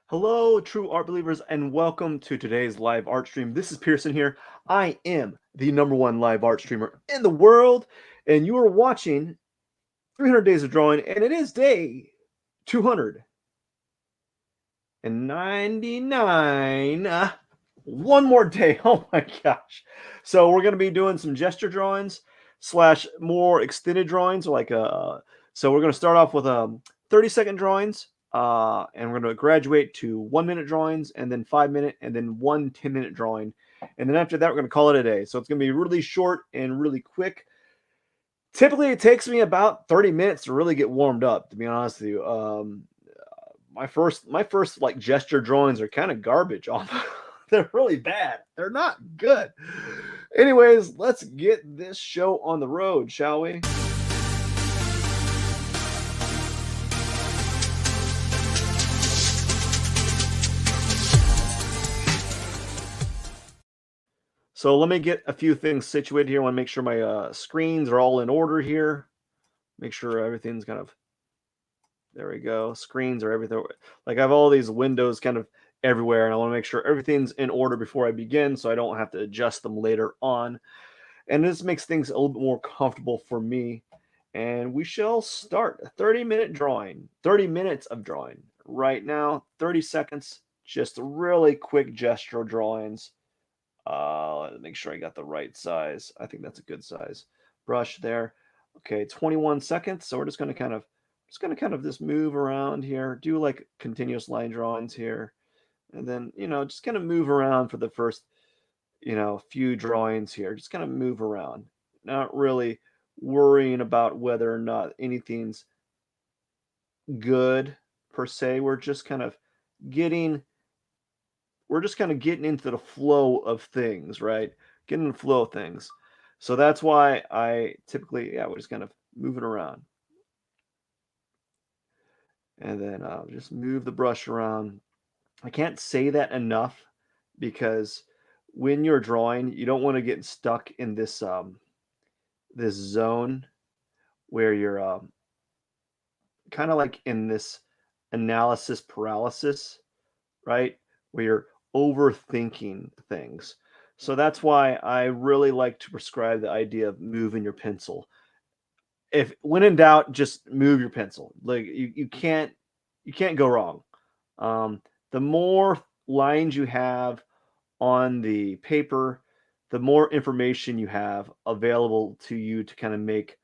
Hello, true art believers, and welcome to today's live art stream. This is Pierson here. I am the #1 live art streamer in the world, and you are watching 300 Days of Drawing, and it is day 299. One more day. Oh my gosh. So we're going to be doing some gesture drawings slash more extended drawings. So we're going to start off with 30-second drawings. And we're going to graduate to 1-minute drawings, and then 5-minute, and then 10-minute drawing. And then after that, we're going to call it a day. So it's going to be really short and really quick. Typically, it takes me about 30 minutes to really get warmed up, to be honest with you. My first like gesture drawings are kind of garbage. They're really bad. They're not good. Anyways, let's get this show on the road, shall we? So let me get a few things situated here. I want to make sure my screens are all in order here. Make sure everything's kind of, there we go. Screens are everything. Like I have all these windows kind of everywhere, and I want to make sure everything's in order before I begin so I don't have to adjust them later on. And this makes things a little bit more comfortable for me. And we shall start a 30-minute drawing, 30 minutes of drawing. Right now, 30 seconds, just really quick gesture drawings. Make sure I got the right size. I think that's a good size. Brush there. Okay, 21 seconds. So we're just going to kind of just move around here, do like continuous line drawings here, and then just kind of move around for the first few drawings here. Just kind of move around, not really worrying about whether or not anything's good per se. Getting we're just kind of getting into the flow of things, right? Getting in the flow of things. So that's why I typically, we're just kind of moving around. And then just move the brush around. I can't say that enough because when you're drawing, you don't want to get stuck in this zone where you're kind of like in this analysis paralysis, right? Where you're overthinking things. So that's why I really like to prescribe the idea of moving your pencil. If when in doubt, just move your pencil. Like you can't go wrong. The more lines you have on the paper, the more information you have available to you to kind of make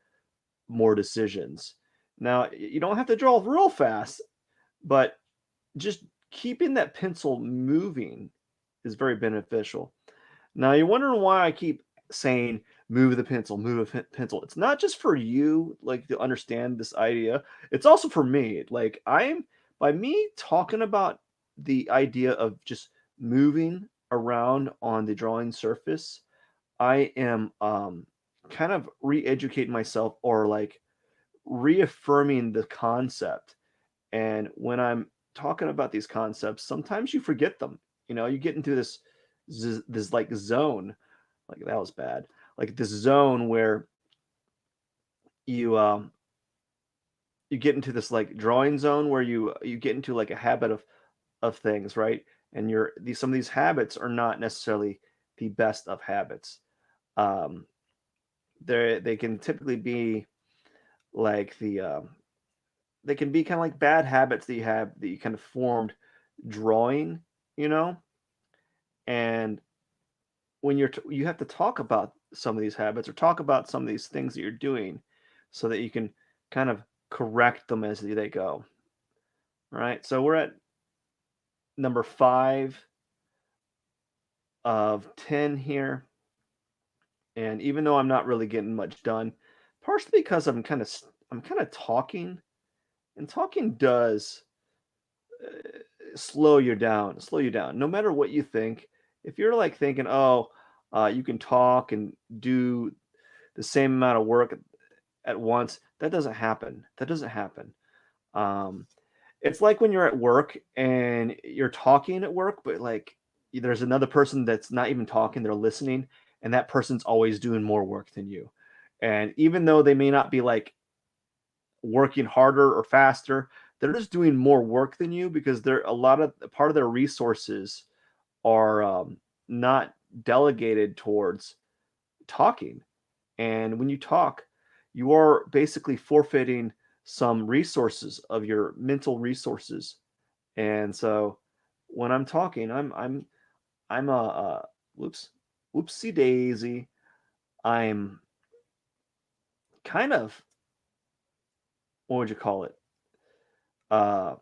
more decisions. Now, you don't have to draw real fast, but just keeping that pencil moving is very beneficial. Now, you're wondering why I keep saying move the pencil, move a pencil. It's not just for you, like to understand this idea. It's also for me. Like by me talking about the idea of just moving around on the drawing surface, I am kind of re-educating myself or like reaffirming the concept. And when I'm talking about these concepts, sometimes you forget them. You get into this like zone, like that was bad, like this zone where you you get into this like drawing zone where you get into like a habit of things, right? And some of these habits are not necessarily the best of habits. Um, they can typically be like they can be kind of like bad habits that you kind of formed drawing, you know. And when you have to talk about some of these habits or talk about some of these things that you're doing so that you can kind of correct them as they go. All right. So we're at number 5 of 10 here. And even though I'm not really getting much done, partially because I'm kind of talking, and talking does slow you down. No matter what you think, if you're like thinking, oh, you can talk and do the same amount of work at once, that doesn't happen. That doesn't happen. Um, it's like when you're at work and you're talking at work, but like there's another person that's not even talking, they're listening, and that person's always doing more work than you. And even though they may not be like working harder or faster, they're just doing more work than you because they're a lot of part of their resources are not delegated towards talking. And when you talk, you are basically forfeiting some resources of your mental resources. And so when I'm talking, I'm whoops, whoopsie daisy. I'm kind of, what would you call it? Uh,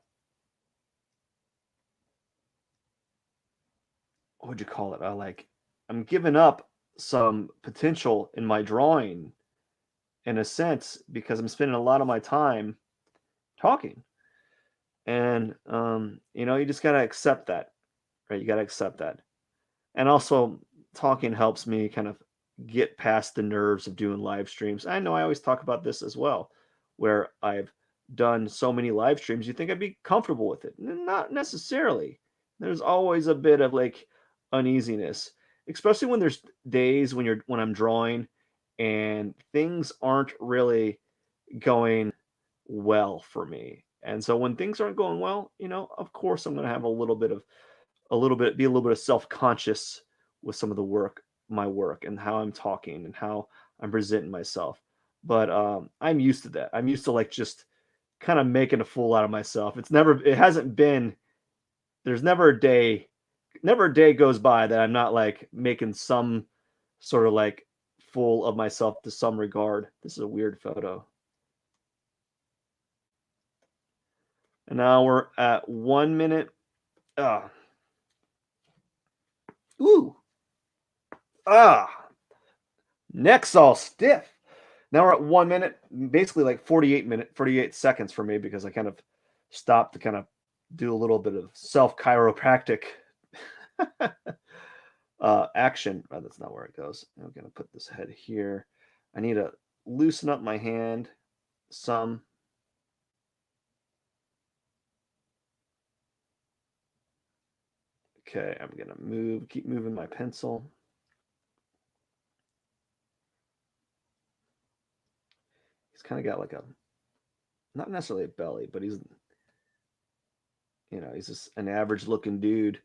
what would you call it? Like I'm giving up some potential in my drawing in a sense because I'm spending a lot of my time talking. And you just gotta accept that, right? You gotta accept that. And also, talking helps me kind of get past the nerves of doing live streams. I know I always talk about this as well, where I've done so many live streams. You think I'd be comfortable with it? Not necessarily. There's always a bit of like uneasiness, especially when there's days when I'm drawing and things aren't really going well for me. And so when things aren't going well, of course I'm going to have be a little bit of self-conscious with some of the my work and how I'm talking and how I'm presenting myself. But I'm used to that. I'm used to like just kind of making a fool out of myself. It hasn't been, there's never a day goes by that I'm not like making some sort of like fool of myself to some regard. This is a weird photo. And now we're at 1 minute. Ah, ooh, ah, neck's all stiff. Now we're at 1 minute, basically like 48 seconds for me because I kind of stopped to kind of do a little bit of self chiropractic action. Oh, that's not where it goes. I'm going to put this head here. I need to loosen up my hand some. Okay, I'm going to keep moving my pencil. He's kind of got like not necessarily a belly, but he's just an average looking dude,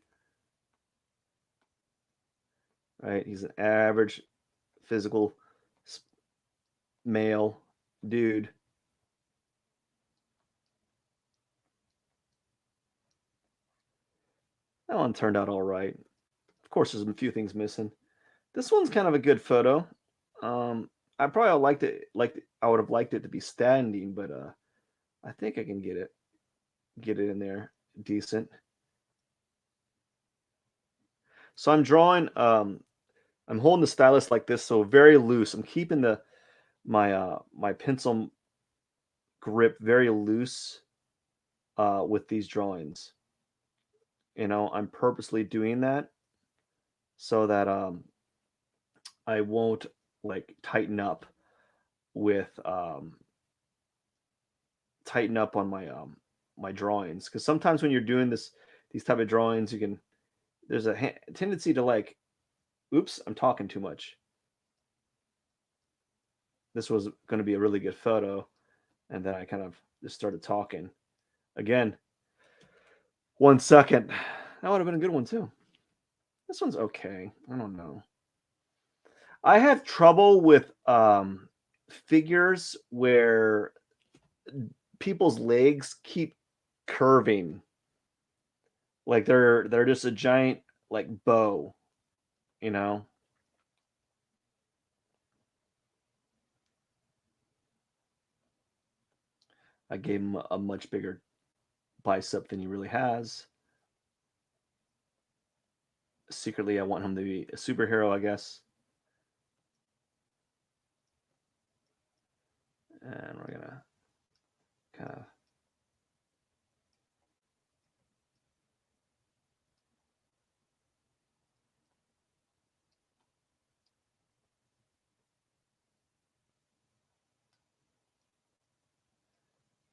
right? He's an average physical male dude. That one turned out all right. Of course, there's a few things missing. This one's kind of a good photo. I probably I would have liked it to be standing, but I think I can get it in there decent. So I'm drawing. I'm holding the stylus like this, so very loose. I'm keeping my pencil grip very loose with these drawings. I'm purposely doing that so that I won't like with tighten up on my drawings because sometimes when you're doing these type of drawings there's a tendency to like, oops, I'm talking too much. This was going to be a really good photo and then I kind of just started talking again. 1 second, that would have been a good one too. This one's okay. I don't know. I have trouble with figures where people's legs keep curving, like they're just a giant like bow, you know. I gave him a much bigger bicep than he really has. Secretly, I want him to be a superhero, I guess. And we're gonna kind of.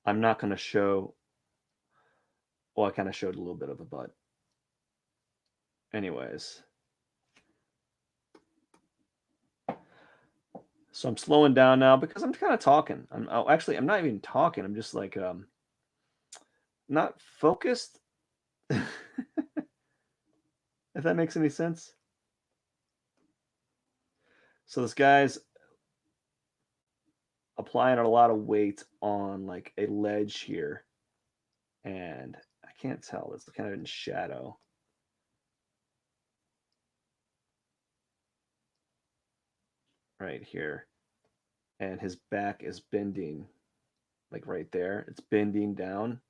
I'm not gonna show. Well, I kind of showed a little bit of a butt. Anyways, so I'm slowing down now because I'm kind of talking. I'm not even talking. I'm just like not focused, if that makes any sense. So this guy's applying a lot of weight on like a ledge here, and I can't tell. It's kind of in shadow right here, and his back is bending, like right there. It's bending down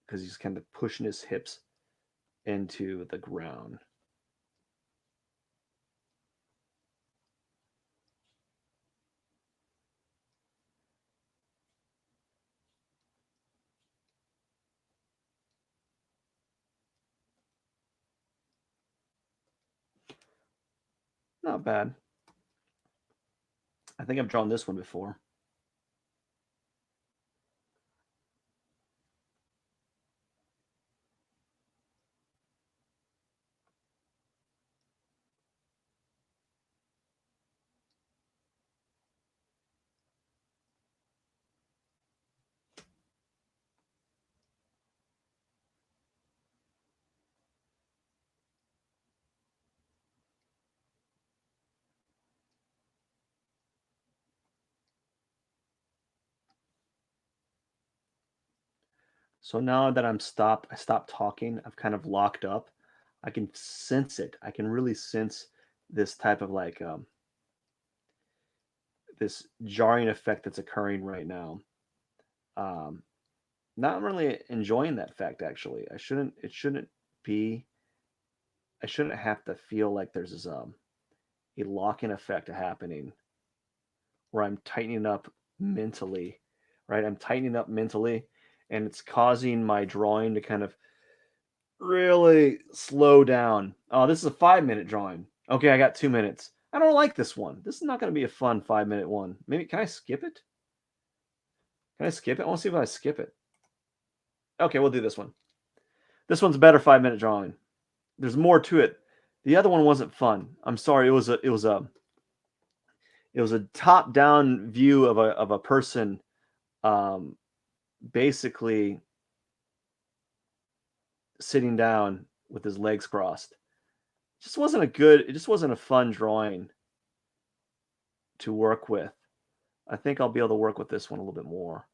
because he's kind of pushing his hips into the ground. Not bad. I think I've drawn this one before. So now that I stopped talking, I've kind of locked up. I can sense it. I can really sense this type of like this jarring effect that's occurring right now. Um, Not really enjoying that fact actually. It shouldn't be I shouldn't have to feel like there's this a lock-in effect happening where I'm tightening up mentally, right? I'm tightening up mentally and it's causing my drawing to kind of really slow down. Oh, this is a 5 minute drawing. Okay, I got 2 minutes. I don't like this one. This is not going to be a fun 5 minute one. Maybe can I skip it? Can I skip it? I want to see if I skip it. Okay, we'll do this one. This one's a better 5 minute drawing. There's more to it. The other one wasn't fun. I'm sorry. It was a top down view of a person, um, basically sitting down with his legs crossed. Just wasn't a good. It just wasn't a fun drawing to work with. I think I'll be able to work with this one a little bit more.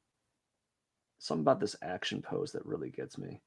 Something about this action pose that really gets me.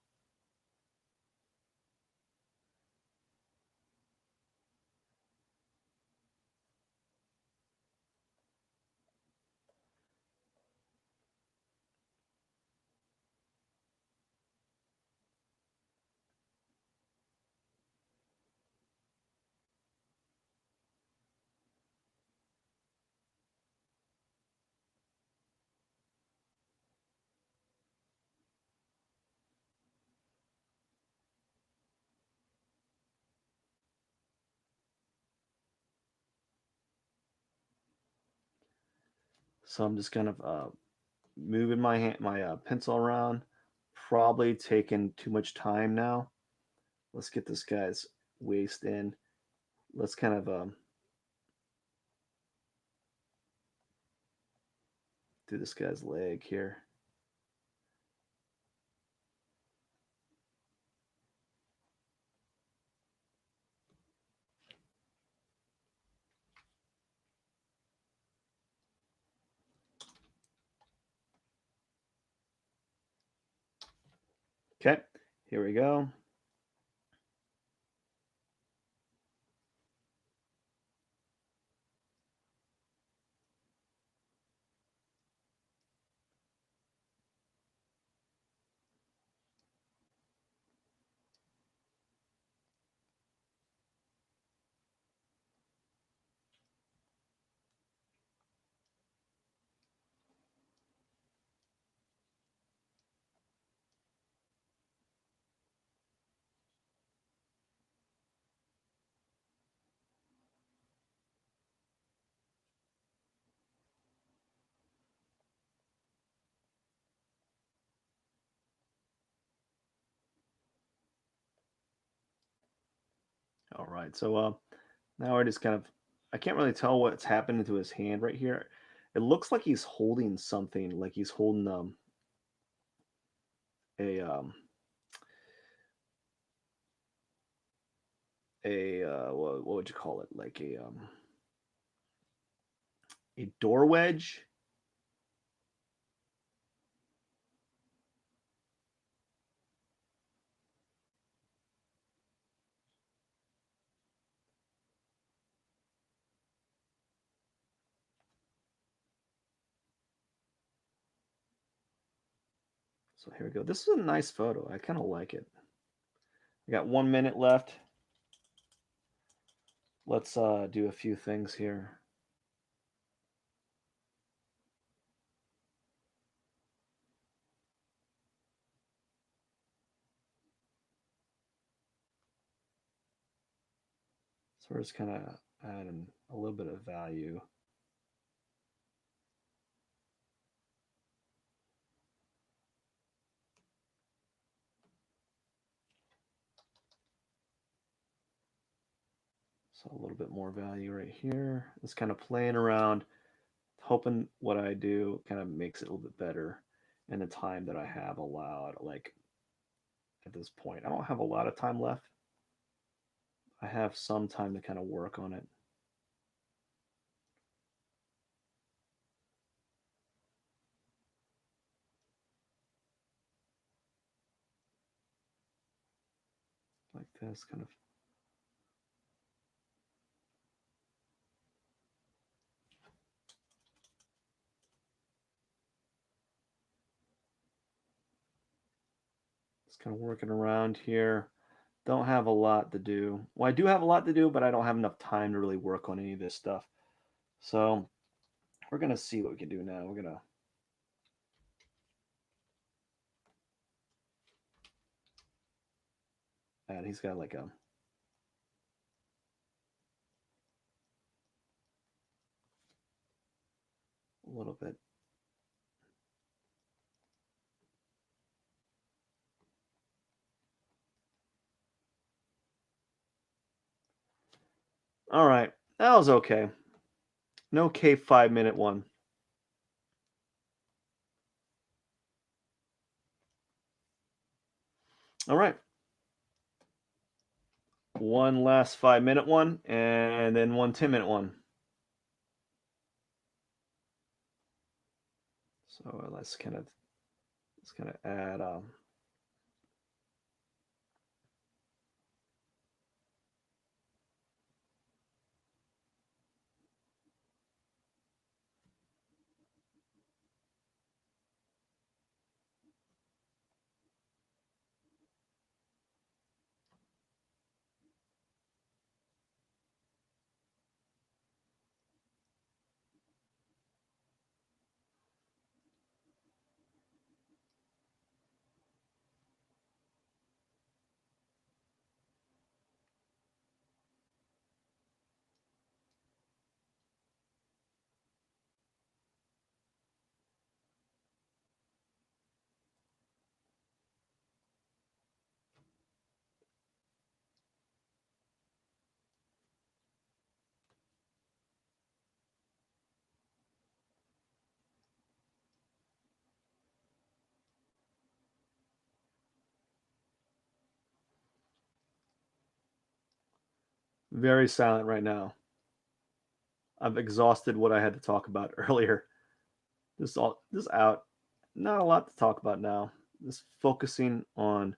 So I'm just kind of moving my pencil around. Probably taking too much time now. Let's get this guy's waist in. Let's kind of do this guy's leg here. Okay, here we go. All right, so now I just kind of I can't really tell what's happening to his hand right here. It looks like he's holding something, like he's holding what would you call it? Like a door wedge. So here we go. This is a nice photo. I kind of like it. We got 1 minute left. Let's do a few things here. So we're just kind of adding a little bit of value. So a little bit more value right here. Just kind of playing around, hoping what I do kind of makes it a little bit better in the time that I have allowed. Like at this point, I don't have a lot of time left. I have some time to kind of work on it. Like this kind of. Just kind of working around here. Don't have a lot to do. Well, I do have a lot to do, but I don't have enough time to really work on any of this stuff. So we're going to see what we can do now. We're going to add, he's got like a little bit. All right. That was okay. No K 5 minute one. All right. One last 5 minute one and then one 10 minute one. So let's kind of add very silent right now. I've exhausted what I had to talk about earlier. This out. Not a lot to talk about now. Just focusing on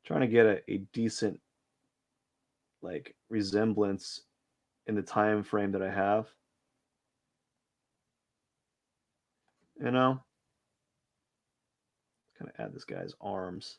trying to get a decent like resemblance in the time frame that I have. You know, kind of add this guy's arms.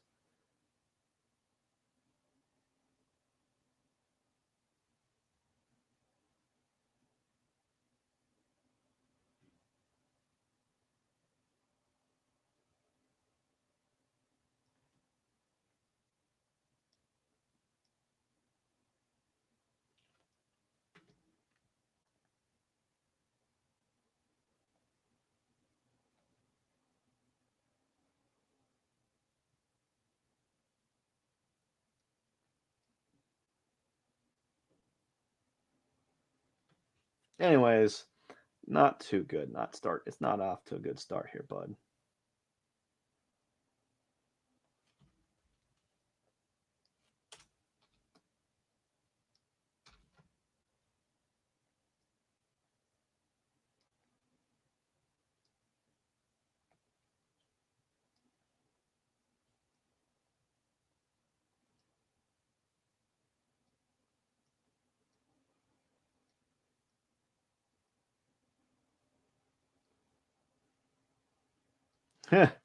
Anyways, not too good. Not start. It's not off to a good start here, bud. For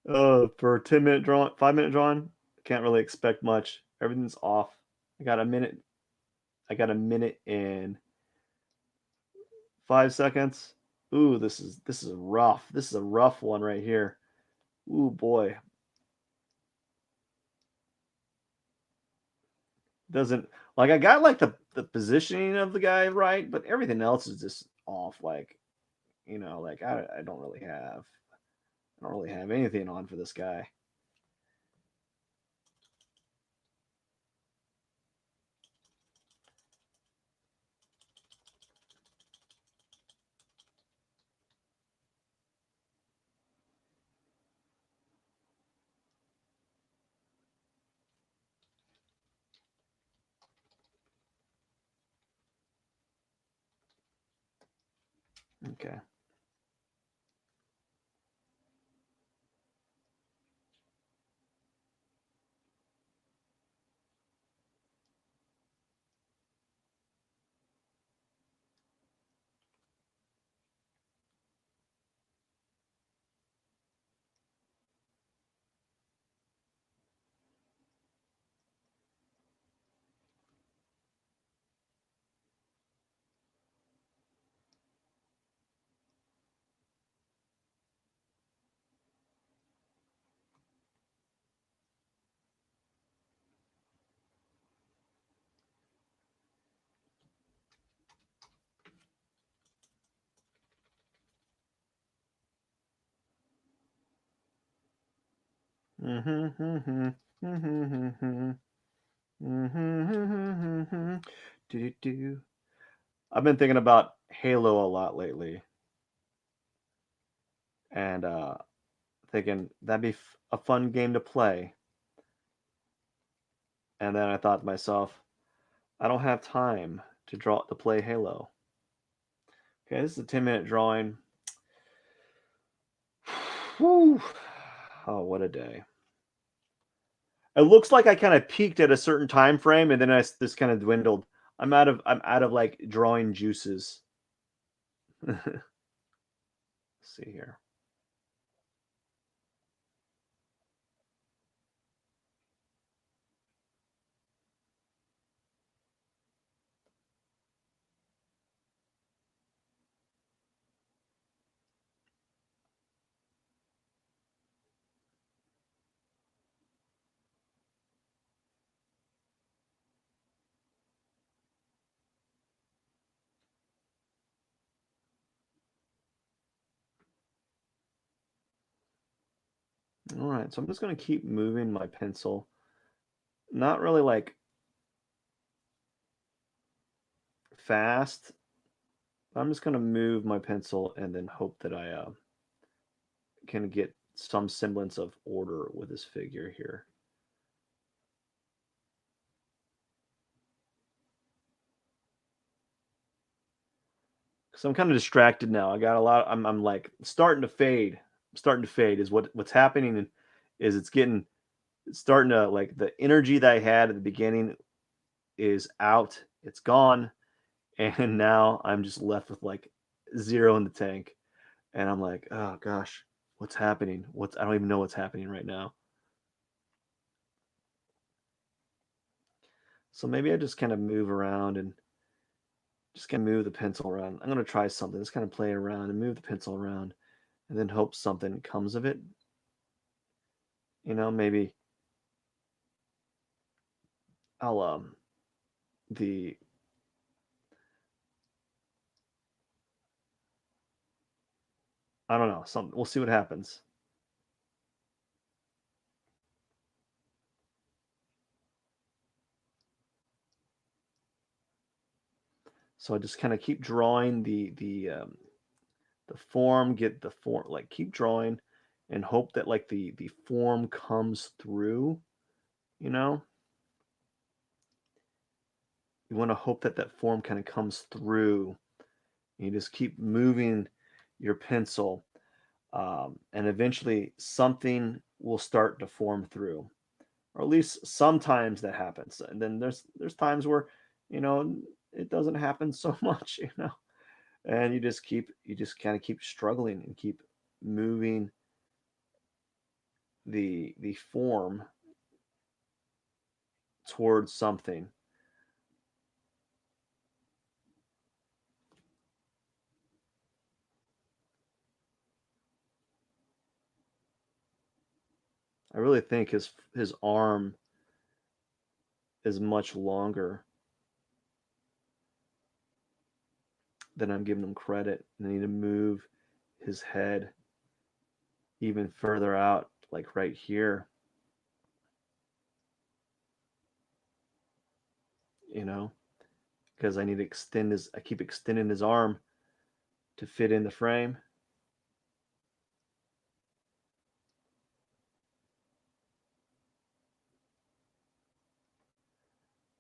a 10-minute drawing, 5-minute drawing, can't really expect much. Everything's off. I got a minute. I got a minute and 5 seconds. Ooh, this is rough. This is a rough one right here. Ooh boy, doesn't like I got like the positioning of the guy right, but everything else is just off. Like like I don't really have anything on for this guy. Okay. Mm-hmm. Mm-hmm. Mm-hmm. Do. I've been thinking about Halo a lot lately, and thinking that'd be a fun game to play. And then I thought to myself, I don't have time to play Halo. Okay, this is a 10-minute drawing. Whew. Oh, what a day. It looks like I kind of peaked at a certain time frame and then I this kind of dwindled. I'm out of like drawing juices. Let's see here. All right, so I'm just going to keep moving my pencil. Not really like fast. I'm just going to move my pencil and then hope that I can get some semblance of order with this figure here. So I'm kind of distracted now. I got a lot. I'm like starting to fade. I'm starting to fade is what's happening, and is it's starting to like the energy that I had at the beginning is out. It's gone, and now I'm just left with like zero in the tank, and I'm like, oh gosh, what's happening? I don't even know what's happening right now. So maybe I just kind of move around and just kind of move the pencil around. I'm gonna try something. Just kind of play around and move the pencil around, and then hope something comes of it. Maybe I'll the I don't know. Some We'll see what happens. So I just kind of keep drawing the form, get the form, like keep drawing, and hope that like the form comes through. You know, you want to hope that that form kind of comes through. You just keep moving your pencil, and eventually something will start to form through, or at least sometimes that happens. And then there's times where you know it doesn't happen so much. And you just kind of keep struggling and keep moving. the form towards something. I really think his arm is much longer than I'm giving him credit. And I need to move his head even further out, like right here, you know, because I need to extend his, I keep extending his arm to fit in the frame.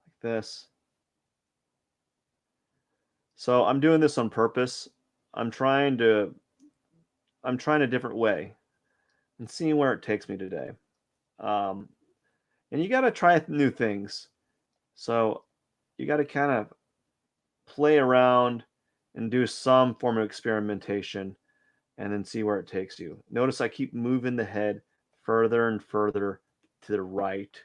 Like this. So I'm doing this on purpose. I'm trying to, I'm trying a different way and seeing where it takes me today. Um, and you got to try new things. So you got to kind of play around and do some form of experimentation and then see where it takes you. Notice I keep moving the head further and further to the right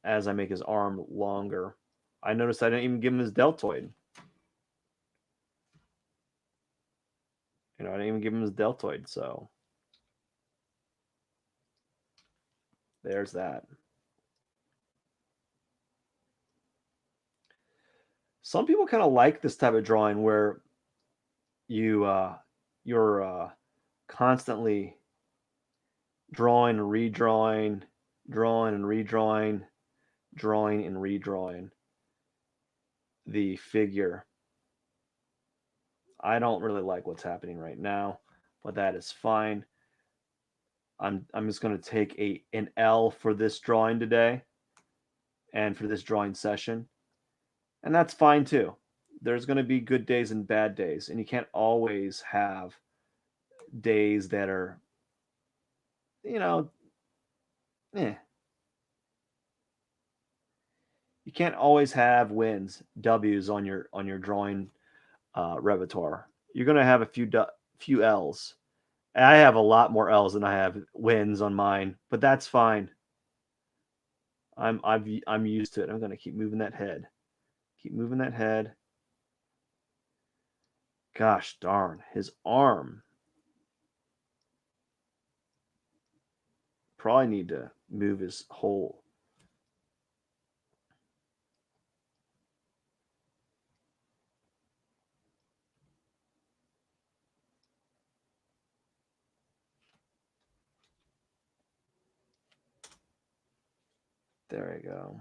as I make his arm longer. I noticed I didn't even give him his deltoid. I didn't even give him his deltoid. So there's that. Some people kind of like this type of drawing where you're constantly drawing and redrawing, drawing and redrawing, drawing and redrawing the figure. I don't really like what's happening right now, but that is fine. I'm just going to take an L for this drawing today and for this drawing session, and that's fine too. There's going to be good days and bad days, and you can't always have days that are, you know, eh. You can't always have wins, W's on your drawing repertoire. You're going to have a few L's. I have a lot more L's than I have wins on mine, but that's fine. I'm used to it. I'm going to keep moving that head. Keep moving that head. Gosh darn, his arm. Probably need to move his whole. There you go.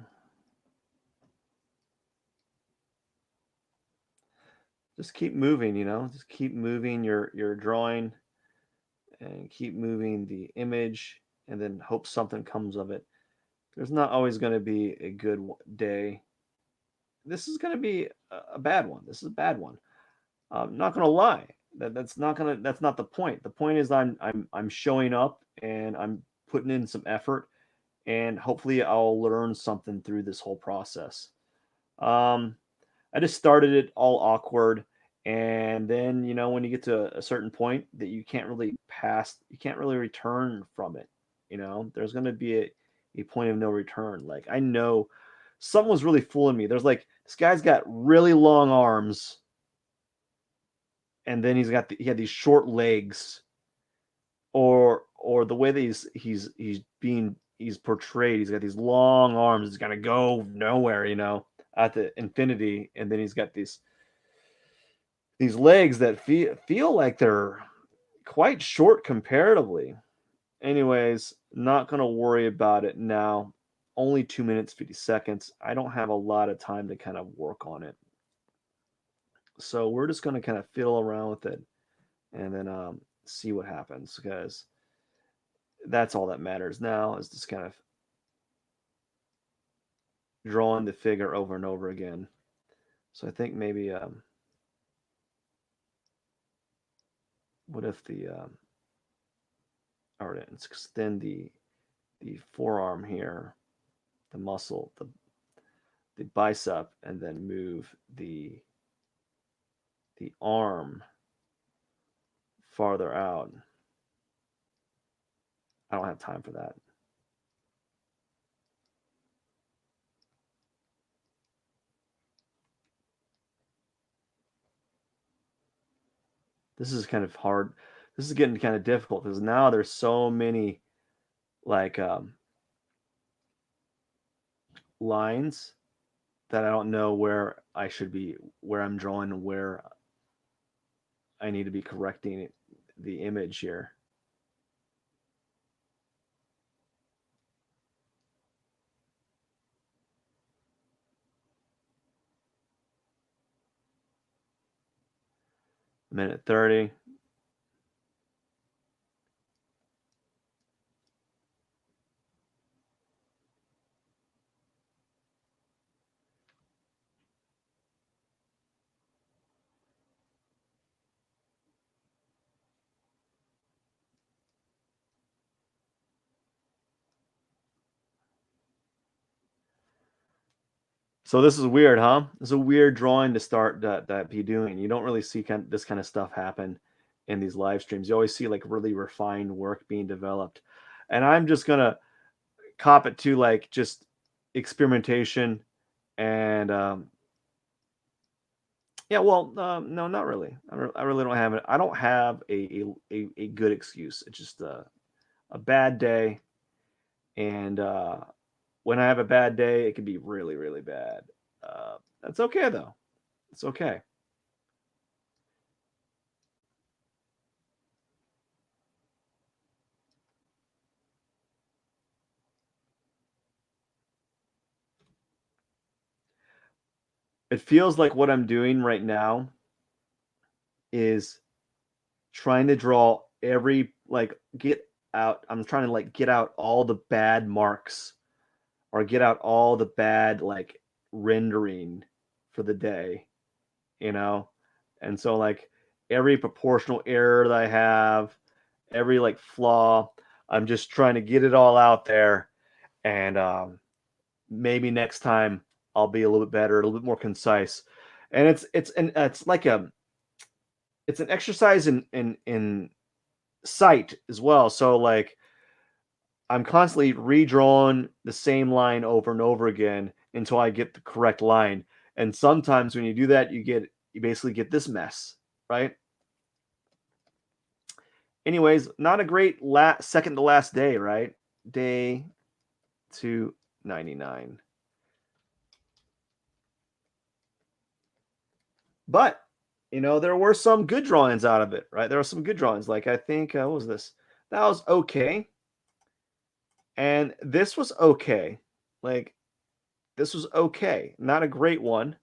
Just keep moving, just keep moving your drawing and keep moving the image and then hope something comes of it. There's not always going to be a good day. This is going to be a bad one. This is a bad one. I'm not going to lie. That's not the point. The point is I'm showing up and I'm putting in some effort and hopefully I'll learn something through this whole process. Um, I just started it all awkward. And then, when you get to a certain point that you can't really you can't really return from it. There's going to be a point of no return. Like, I know someone's really fooling me. There's like, this guy's got really long arms. And then he had these short legs, or the way that he's portrayed. He's got these long arms. He's gonna go nowhere, at the infinity, and then he's got these legs that feel like they're quite short comparatively. Anyways, not gonna worry about it now. Only 2 minutes 50 seconds. I don't have a lot of time to kind of work on it, so we're just gonna kind of fiddle around with it, and then see what happens, because that's all that matters now, is just kind of drawing the figure over and over again. So I think maybe what if all right, let's extend the forearm here, the muscle, the bicep, and then move the arm farther out. I don't have time for that. This is kind of hard. This is getting kind of difficult because now there's so many like lines that I don't know where I should be, where I'm drawing, and where I need to be correcting the image here. Minute 30. So this is weird, huh? It's a weird drawing to start that be doing. You don't really see this kind of stuff happen in these live streams. You always see like really refined work being developed, and I'm just gonna cop it to like just experimentation and yeah. Well, no, not really. I really don't have it. I don't have a good excuse. It's just a bad day, and when I have a bad day, it can be really really bad. That's okay though. It's okay. It feels like what I'm doing right now is trying to draw every like get out. I'm trying to like get out all the bad marks or get out all the bad like rendering for the day, you know? And so like every proportional error that I have, every like flaw, I'm just trying to get it all out there and maybe next time I'll be a little bit better, a little bit more concise. And it's like it's an exercise in sight as well. So like I'm constantly redrawing the same line over and over again until I get the correct line. And sometimes when you do that, you basically get this mess, right? Anyways, not a great second to last day, right? Day 299. But there were some good drawings out of it, right? There were some good drawings. Like I think what was this? That was okay. And this was okay. Like this was okay. Not a great one.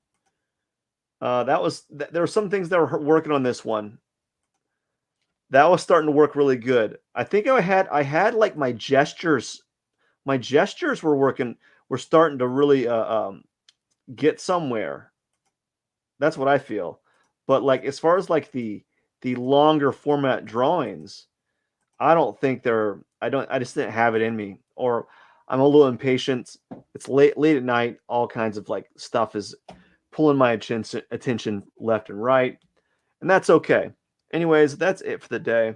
There were some things that were working on this one. That was starting to work really good. I think I had like my gestures. My gestures were starting to really get somewhere. That's what I feel. But like as far as like the longer format drawings, I don't think they're I just didn't have it in me. Or I'm a little impatient. It's late at night, all kinds of like stuff is pulling my attention left and right. And that's okay. Anyways, that's it for the day.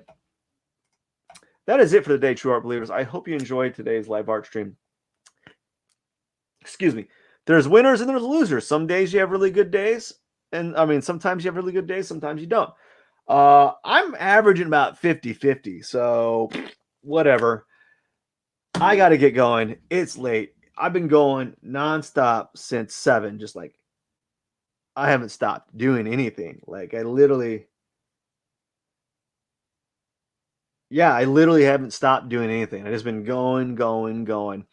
That is it for the day, true art believers. I hope you enjoyed today's live art stream. Excuse me. There's winners and there's losers. Some days you have really good days, and I mean sometimes you have really good days, sometimes you don't. I'm averaging about 50-50, so whatever. I got to get going. It's late. I've been going nonstop since 7, just like I haven't stopped doing anything. Like I literally Yeah, I literally haven't stopped doing anything. I just been going, going, going.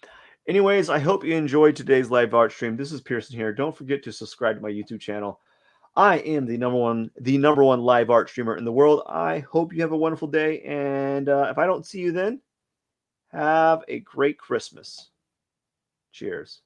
Anyways, I hope you enjoyed today's live art stream. This is Pierson here. Don't forget to subscribe to my YouTube channel. I am the number one live art streamer in the world. I hope you have a wonderful day, and if I don't see you then, have a great Christmas. Cheers.